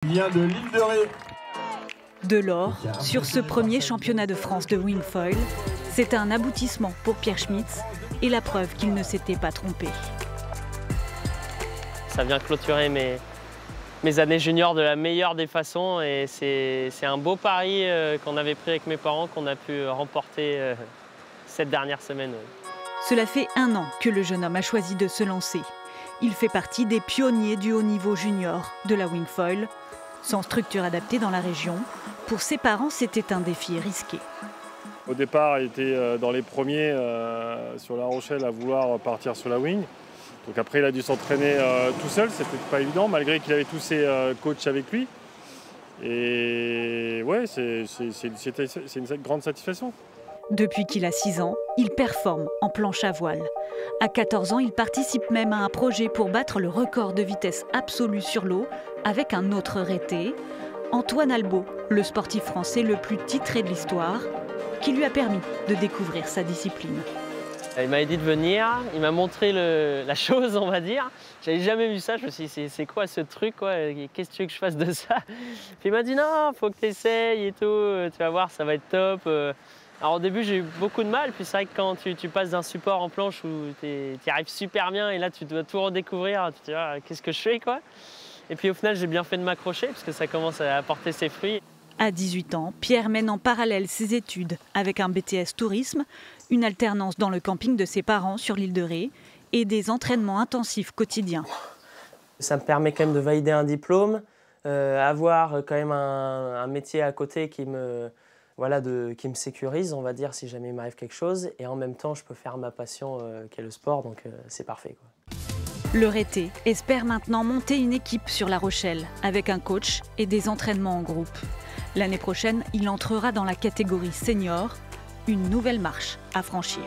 Il vient de l'île de Ré. De l'or sur ce premier championnat de France de wingfoil, c'est un aboutissement pour Pierre Schmitz et la preuve qu'il ne s'était pas trompé. Ça vient clôturer mes années juniors de la meilleure des façons et c'est un beau pari qu'on avait pris avec mes parents qu'on a pu remporter cette dernière semaine. Cela fait 1 an que le jeune homme a choisi de se lancer. Il fait partie des pionniers du haut niveau junior de la wingfoil. Sans structure adaptée dans la région, pour ses parents, c'était un défi risqué. Au départ, il était dans les premiers sur La Rochelle à vouloir partir sur la wing. Donc après, il a dû s'entraîner tout seul, c'était pas évident, malgré qu'il avait tous ses coachs avec lui. Et ouais, c'est une grande satisfaction. Depuis qu'il a 6 ans, il performe en planche à voile. À 14 ans, il participe même à un projet pour battre le record de vitesse absolue sur l'eau avec un autre rété, Antoine Albaut, le sportif français le plus titré de l'histoire, qui lui a permis de découvrir sa discipline. Il m'a dit de venir, il m'a montré la chose, on va dire. J'avais jamais vu ça, je me suis dit, c'est quoi ce truc, qu'est-ce que tu veux que je fasse de ça? Puis il m'a dit, non, faut que tu essayes et tout, tu vas voir, ça va être top. Alors au début, j'ai eu beaucoup de mal, puis c'est vrai que quand tu passes d'un support en planche où tu y arrives super bien et là, tu dois tout redécouvrir, tu te dis, ah, qu'est-ce que je fais, quoi? Et puis au final, j'ai bien fait de m'accrocher parce que ça commence à apporter ses fruits. À 18 ans, Pierre mène en parallèle ses études avec un BTS tourisme, une alternance dans le camping de ses parents sur l'île de Ré et des entraînements intensifs quotidiens. Ça me permet quand même de valider un diplôme, avoir quand même un métier à côté qui me sécurise, on va dire, si jamais il m'arrive quelque chose. Et en même temps, je peux faire ma passion qui est le sport, donc c'est parfait, quoi. Le Rété espère maintenant monter une équipe sur La Rochelle avec un coach et des entraînements en groupe. L'année prochaine, il entrera dans la catégorie senior, une nouvelle marche à franchir.